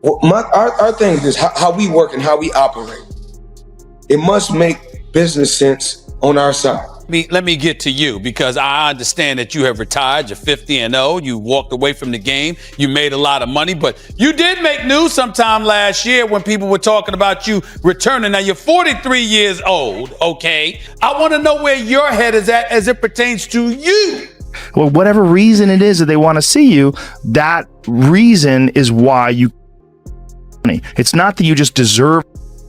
Well, our thing is how we work and how we operate. It must make business sense on our side. Let me get to you, because I understand that you have retired. You're 50-0. You walked away from the game. You made a lot of money, but you did make news sometime last year when people were talking about you returning. Now, you're 43 years old, okay? I want to know where your head is at as it pertains to you. Well, whatever reason it is that they want to see you, that reason is why you. It's not that you just deserve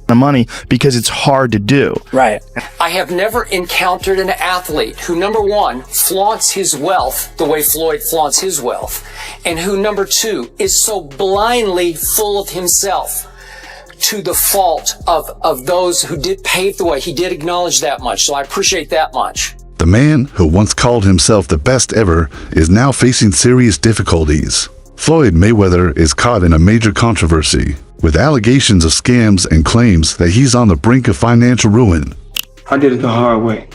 the money, because it's hard to do. Right. I have never encountered an athlete who, number one, flaunts his wealth the way Floyd flaunts his wealth, and who, number two, is so blindly full of himself to the fault of those who did pave the way. He did acknowledge that much, so I appreciate that much. The man who once called himself the best ever is now facing serious difficulties. Floyd Mayweather is caught in a major controversy, with allegations of scams and claims that he's on the brink of financial ruin. I did it the hard way.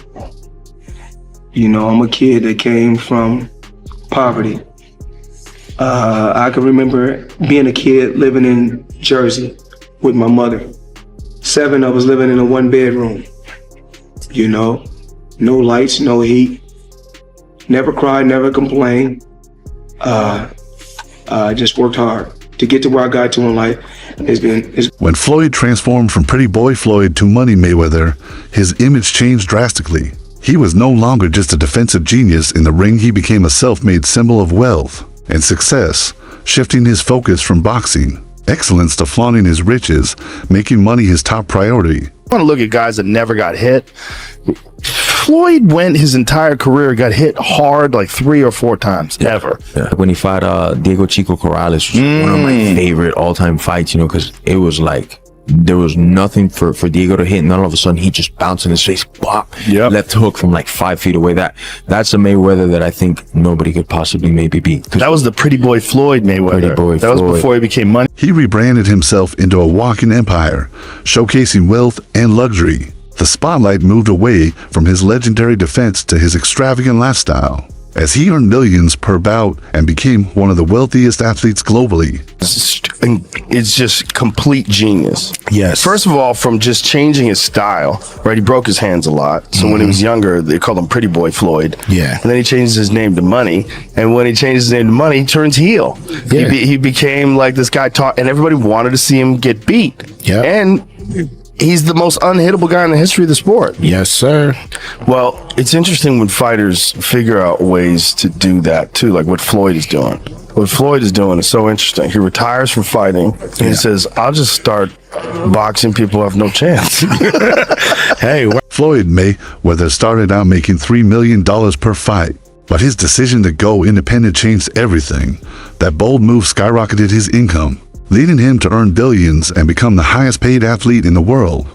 You know, I'm a kid that came from poverty. I can remember being a kid living in Jersey with my mother. 7 of us living in a 1-bedroom. You know, no lights, no heat. Never cried, never complained. I just worked hard to get to where I got to in life. When Floyd transformed from Pretty Boy Floyd to Money Mayweather, his image changed drastically. He was no longer just a defensive genius in the ring. He became a self-made symbol of wealth and success, shifting his focus from boxing excellence to flaunting his riches, making money his top priority. I want to look at guys that never got hit. Floyd went his entire career, got hit hard like 3 or 4 times, ever. Yeah. When he fought Diego Chico Corrales, was one of my favorite all-time fights, you know, because it was like, there was nothing for Diego to hit, and then all of a sudden he just bounced in his face, bop, left hook from like 5 feet away. That's a Mayweather that I think nobody could possibly maybe beat. That was the Pretty Boy Floyd Mayweather. That was before he became Money. He rebranded himself into a walking empire, showcasing wealth and luxury. The spotlight moved away from his legendary defense to his extravagant lifestyle, as he earned millions per bout and became one of the wealthiest athletes globally. It's just complete genius. Yes. First of all, from just changing his style, right? He broke his hands a lot. So when he was younger, they called him Pretty Boy Floyd. Yeah. And then he changed his name to Money. And when he changed his name to Money, he turns heel. Yeah. He became like this guy, and everybody wanted to see him get beat. Yeah. And he's the most unhittable guy in the history of the sport. Yes, sir. Well, it's interesting when fighters figure out ways to do that too, like what Floyd is doing. What Floyd is doing is so interesting. He retires from fighting and he says, I'll just start boxing people who have no chance. Hey, Floyd Mayweather started out making $3 million per fight, but his decision to go independent changed everything. That bold move skyrocketed his income, leading him to earn billions and become the highest paid athlete in the world,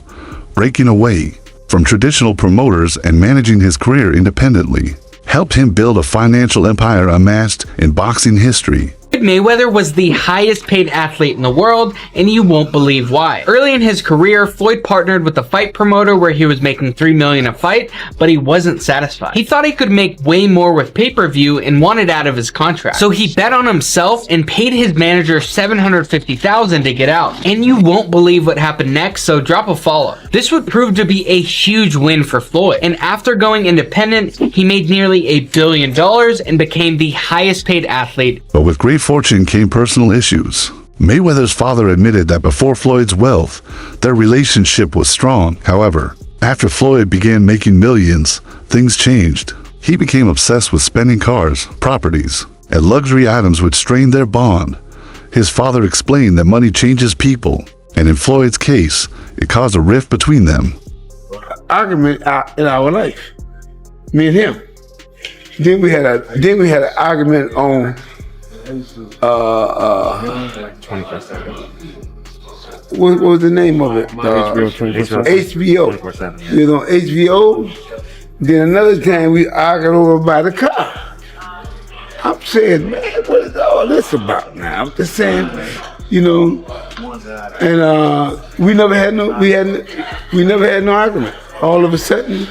breaking away from traditional promoters and managing his career independently, helped him build a financial empire unmatched in boxing history. Mayweather was the highest paid athlete in the world, and you won't believe why. Early in his career, Floyd partnered with a fight promoter where he was making $3 million a fight, but he wasn't satisfied. He thought he could make way more with pay-per-view and wanted out of his contract. So he bet on himself and paid his manager $750,000 to get out. And you won't believe what happened next, so drop a follow. This would prove to be a huge win for Floyd. And after going independent, he made nearly $1 billion and became the highest paid athlete. But with great fortune came personal issues. Mayweather's father admitted that before Floyd's wealth, their relationship was strong. However, after Floyd began making millions, things changed. He became obsessed with spending cars, properties, and luxury items which strained their bond. His father explained that money changes people, and in Floyd's case, it caused a rift between them. Argument in our life, me and him. Then we had an argument on what was the name of it? HBO. You know, HBO. Then another time we argued over by the car. I'm saying, man, what is all this about now? I'm just saying, you know, and we never had no argument. All of a sudden,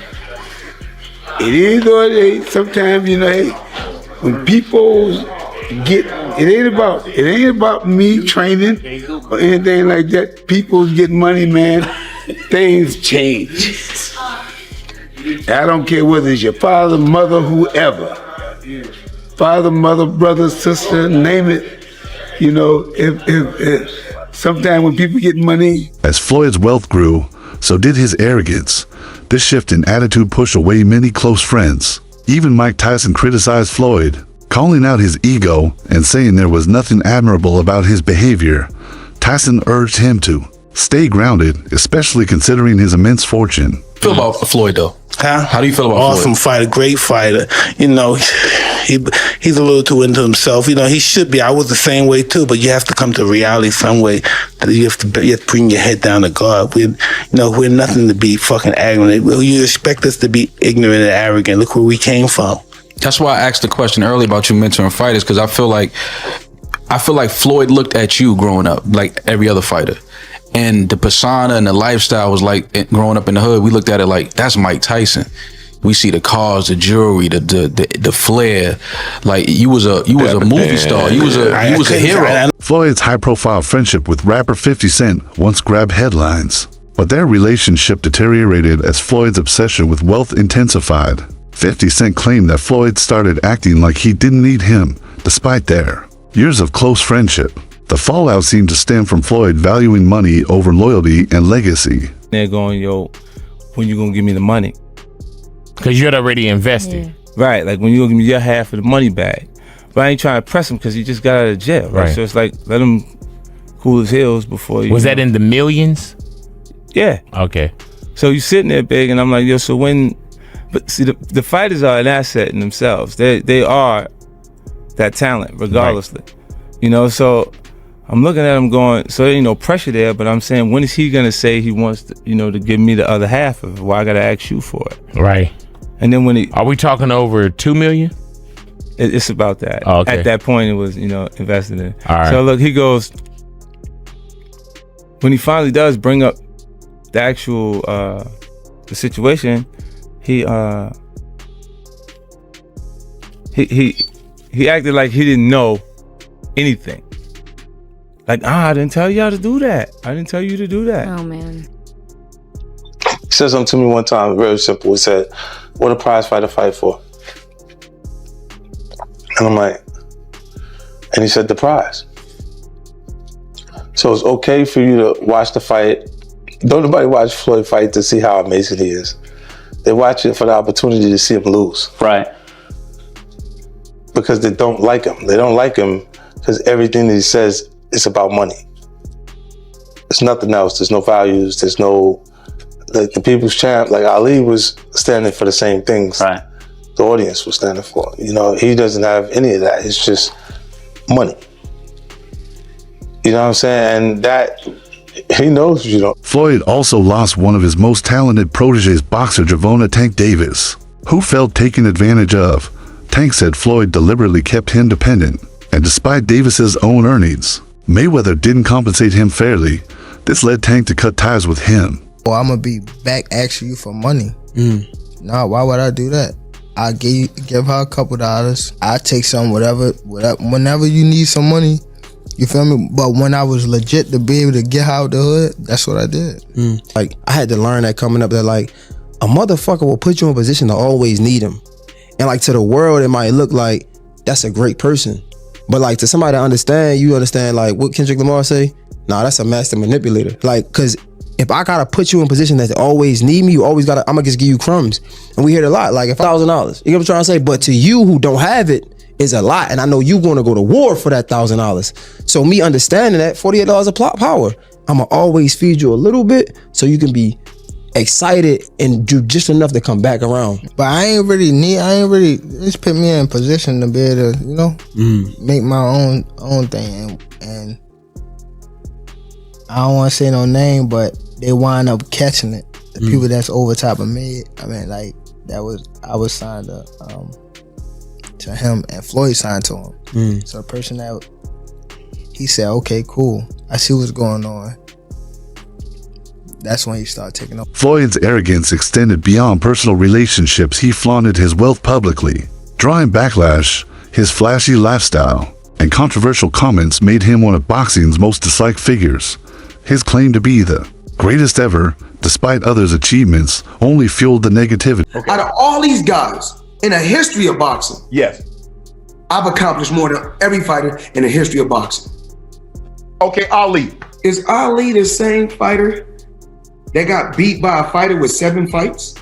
it is what it is. Sometimes, you know, hey, when people get ain't about me training or anything like that. People's getting money, man. Things change. I don't care whether it's your father, mother, whoever. Father, mother, brother, sister, name it. You know, if sometimes when people get money. As Floyd's wealth grew, so did his arrogance. This shift in attitude pushed away many close friends. Even Mike Tyson criticized Floyd, calling out his ego and saying there was nothing admirable about his behavior. Tyson urged him to stay grounded, especially considering his immense fortune. Feel about Floyd though? Huh? How do you feel about Awesome Floyd? fighter, great fighter. You know, he's a little too into himself. You know, he should be. I was the same way too, but you have to come to reality some way. You have to bring your head down to God. We're nothing to be fucking arrogant. You expect us to be ignorant and arrogant. Look where we came from. That's why I asked the question earlier about you mentoring fighters, because I feel like Floyd looked at you growing up like every other fighter. And the persona and the lifestyle was like, growing up in the hood, we looked at it like, that's Mike Tyson. We see the cars, the jewelry, the flair. Like you was a movie star. You was a hero. Floyd's high-profile friendship with rapper 50 Cent once grabbed headlines, but their relationship deteriorated as Floyd's obsession with wealth intensified. 50 Cent claimed that Floyd started acting like he didn't need him, despite their years of close friendship. The fallout seemed to stem from Floyd valuing money over loyalty and legacy. They're going, yo, when you gonna give me the money? Because you're already invested. Yeah. Right, like when you gonna give me your half of the money back. But I ain't trying to press him because he just got out of jail, right? So it's like, let him cool his heels before you. Was that in the millions? Yeah. Okay. So you sitting there big and I'm like, yo, so when, but see, the fighters are an asset in themselves. They are that talent, regardlessly. Right. You know, so I'm looking at him going, so there ain't no pressure there, but I'm saying, when is he gonna say he wants to, to give me the other half of it? Why I gotta ask you for it? Right. And then when are we talking over 2 million? It's about that. Oh, okay. At that point, it was, invested in. All right. So look, he goes, when he finally does bring up the actual, the situation, he acted like he didn't know anything. Like, I didn't tell y'all to do that. I didn't tell you to do that. Oh, man. He said something to me one time, very simple. He said, what a prize fighter fight for? And I'm like, and he said, the prize. So it's okay for you to watch the fight. Don't nobody watch Floyd fight to see how amazing he is. They watch it for the opportunity to see him lose. Right. Because they don't like him. They don't like him because everything that he says is about money. There's nothing else. There's no values. There's no, like the people's champ, like Ali was standing for the same things. Right. The audience was standing for. He doesn't have any of that. It's just money. You know what I'm saying? And that, he knows you don't. Floyd also lost one of his most talented proteges, boxer Javona Tank Davis, who felt taken advantage of. Tank said Floyd deliberately kept him dependent, and despite Davis's own earnings, Mayweather didn't compensate him fairly. This led Tank to cut ties with him. Well, I'm gonna be back asking you for money. Nah, why would I do that? I give her a couple dollars. I take some, whatever, whenever you need some money. You feel me? But when I was legit to be able to get out the hood, that's what I did. Like, I had to learn that coming up, that like, a motherfucker will put you in a position to always need him. And like, to the world, it might look like that's a great person. But like, to somebody to understand, you understand like what Kendrick Lamar say? Nah, that's a master manipulator. Like, cause if I gotta put you in a position that they always need me, you always gotta, I'm gonna just give you crumbs. And we hear it a lot, like $1,000. You know what I'm trying to say? But to you who don't have it, is a lot. And I know you gonna go to war for that $1,000. So me understanding that, $48 of plot power, I'ma always feed you a little bit so you can be excited and do just enough to come back around. But I ain't really, just put me in position to be able to, make my own thing. And I don't want to say no name, but they wind up catching it. The people that's over top of me, I mean, like, I was signed to him, and Floyd signed to him. So the person that, he said, okay, cool, I see what's going on. That's when he started taking over. Floyd's arrogance extended beyond personal relationships. He flaunted his wealth publicly, drawing backlash. His flashy lifestyle and controversial comments made him one of boxing's most disliked figures. His claim to be the greatest ever, despite others' achievements, only fueled the negativity. Out of all these guys in the history of boxing, yes, I've accomplished more than every fighter in the history of boxing. Okay, Ali. Is Ali the same fighter that got beat by a fighter with 7 fights?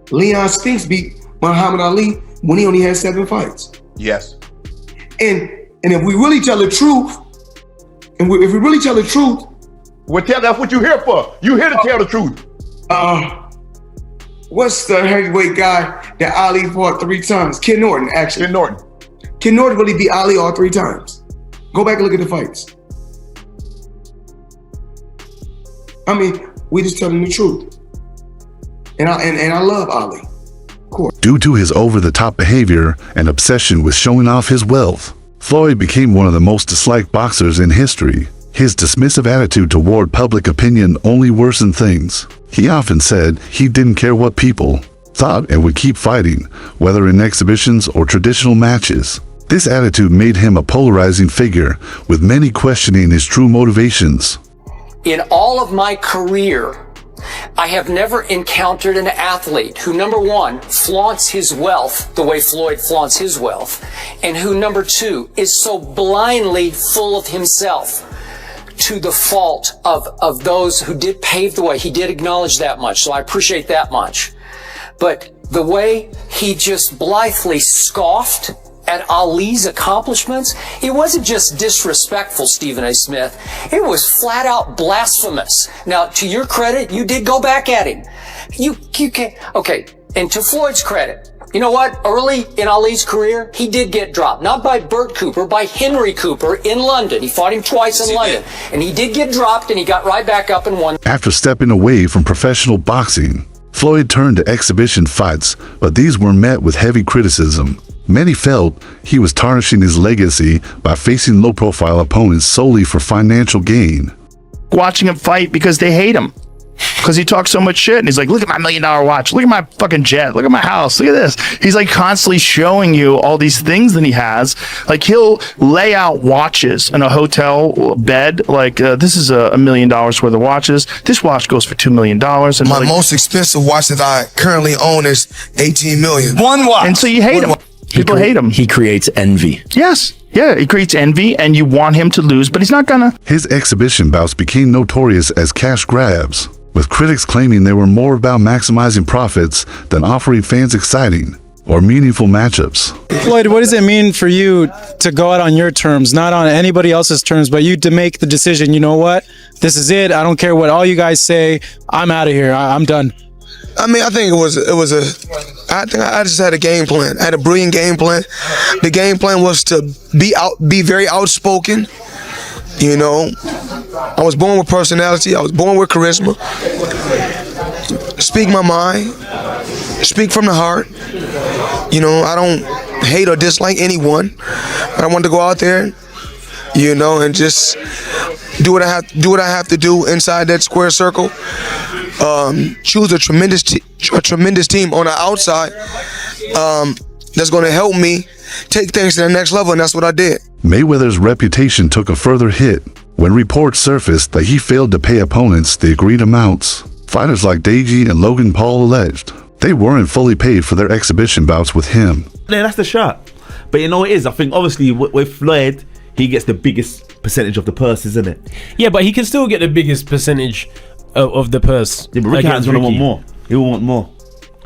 Leon Spinks beat Muhammad Ali when he only had 7 fights. Yes. And if we really tell the truth, if we really tell the truth, well, that's what you're here for. You're here to tell the truth. What's the heavyweight guy that Ali fought 3 times? Ken Norton, actually. Ken Norton. Ken Norton really beat Ali all 3 times. Go back and look at the fights. I mean, we just telling the truth. And I love Ali, of course. Due to his over-the-top behavior and obsession with showing off his wealth, Floyd became one of the most disliked boxers in history. His dismissive attitude toward public opinion only worsened things. He often said he didn't care what people thought and would keep fighting, whether in exhibitions or traditional matches. This attitude made him a polarizing figure, with many questioning his true motivations. In all of my career, I have never encountered an athlete who, number one, flaunts his wealth the way Floyd flaunts his wealth, and who, number two, is so blindly full of himself to the fault of those who did pave the way. He did acknowledge that much, so I appreciate that much. But the way he just blithely scoffed at Ali's accomplishments, it wasn't just disrespectful, Stephen A. Smith. It was flat out blasphemous. Now, to your credit, you did go back at him. You can't, okay, and to Floyd's credit, you know what? Early in Ali's career, he did get dropped. Not by Bert Cooper, by Henry Cooper in London. He fought him twice in London. And he did get dropped, and he got right back up and won. After stepping away from professional boxing, Floyd turned to exhibition fights, but these were met with heavy criticism. Many felt he was tarnishing his legacy by facing low-profile opponents solely for financial gain. Watching him fight because they hate him. Because he talks so much shit, and he's like, look at my $1 million watch, look at my fucking jet, look at my house, look at this. He's like constantly showing you all these things that he has. Like, he'll lay out watches in a hotel bed, like, this is $1 million worth of watches, this watch goes for $2 million. And My like, most expensive watch that I currently own is $18 million. one watch. And so you hate him. People hate him. He creates envy. Yes. Yeah, he creates envy, and you want him to lose, but he's not gonna. His exhibition bouts became notorious as cash grabs, with critics claiming they were more about maximizing profits than offering fans exciting or meaningful matchups. Floyd, what does it mean for you to go out on your terms, not on anybody else's terms, but you to make the decision, you know what, this is it, I don't care what all you guys say, I'm out of here, I'm done? I mean, I think I think I just had a game plan. I had a brilliant game plan. The game plan was to be very outspoken. You know, I was born with personality. I was born with charisma. Speak my mind. Speak from the heart. You know, I don't hate or dislike anyone. But I want to go out there, you know, and just do what I have to do inside that square circle. Choose a tremendous team on the outside that's going to help me take things to the next level, and that's what I did. Mayweather's reputation took a further hit when reports surfaced that he failed to pay opponents the agreed amounts. Fighters like Deji and Logan Paul alleged they weren't fully paid for their exhibition bouts with him. Yeah, that's the shot. But you know what it is? I think obviously with Floyd, he gets the biggest percentage of the purse, isn't it? Yeah, but he can still get the biggest percentage of the purse. Yeah, but Ricky Hatton's gonna want more. He'll want more.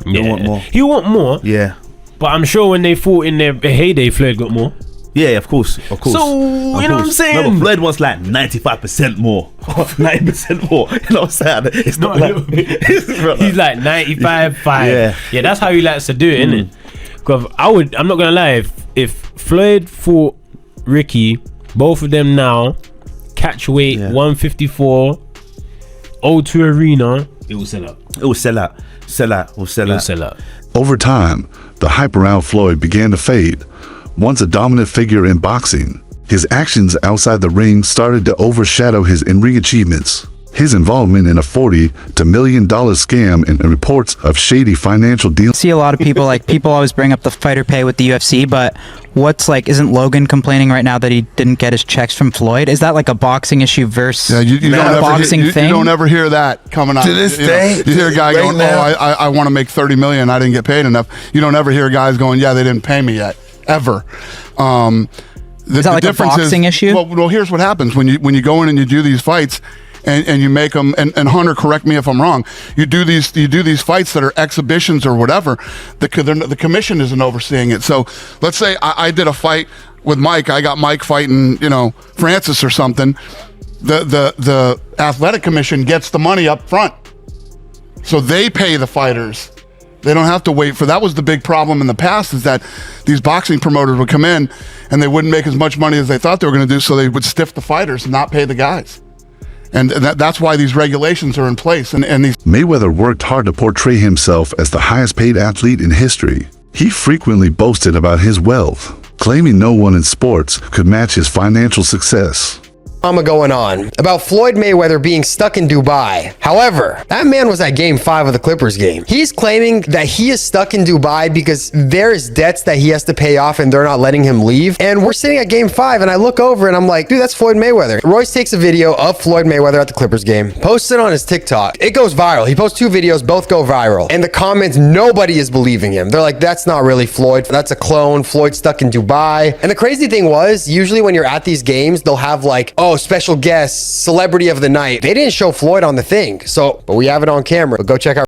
He'll want more. He'll want more. Yeah. But I'm sure when they fought in their heyday, Floyd got more. Yeah, of course. So, you know what I'm saying? No, but Floyd wants like 95% more. 90% more. You know what I'm saying? It's not like... He's like 95.5. Yeah, that's how he likes to do it, isn't it? Because I'm not going to lie, if Floyd fought Ricky, both of them now, catch weight, 154, O2 Arena, it will sell out. It will sell out. It will sell out. Over time, the hype around Floyd began to fade. Once a dominant figure in boxing, his actions outside the ring started to overshadow his in-ring achievements. his involvement in a $40 to million scam and reports of shady financial deals. See a lot of people people always bring up the fighter pay with the UFC, but what's isn't Logan complaining right now that he didn't get his checks from Floyd? Is that like a boxing issue versus you don't a boxing you thing? You don't ever hear that coming out. To this day, you hear a guy right going, now. I want to make 30 million, I didn't get paid enough. You don't ever hear guys going, yeah, they didn't pay me yet, ever. Is that like a boxing issue? Well, here's what happens when you go in and you do these fights, and you make them. And Hunter, correct me if I'm wrong. You do these fights that are exhibitions or whatever. The commission isn't overseeing it. So let's say I did a fight with Mike. I got Mike fighting, Francis or something. The athletic commission gets the money up front, so they pay the fighters. They don't have to wait for. That was the big problem in the past, is that these boxing promoters would come in and they wouldn't make as much money as they thought they were going to do, so they would stiff the fighters and not pay the guys. And that's why these regulations are in place. And these Mayweather worked hard to portray himself as the highest paid athlete in history. He frequently boasted about his wealth, claiming no one in sports could match his financial success. Drama going on about Floyd Mayweather being stuck in Dubai. However, that man was at game 5 of the Clippers game. He's claiming that he is stuck in Dubai because there is debts that he has to pay off and they're not letting him leave. And we're sitting at game 5 and I look over and I'm like, dude, that's Floyd Mayweather. Royce takes a video of Floyd Mayweather at the Clippers game, posts it on his TikTok. It goes viral. He posts 2 videos, both go viral. And the comments, nobody is believing him. They're like, that's not really Floyd. That's a clone. Floyd's stuck in Dubai. And the crazy thing was, usually when you're at these games, they'll have like, oh, special guest, celebrity of the night. They didn't show Floyd on the thing. So, but we have it on camera. But go check out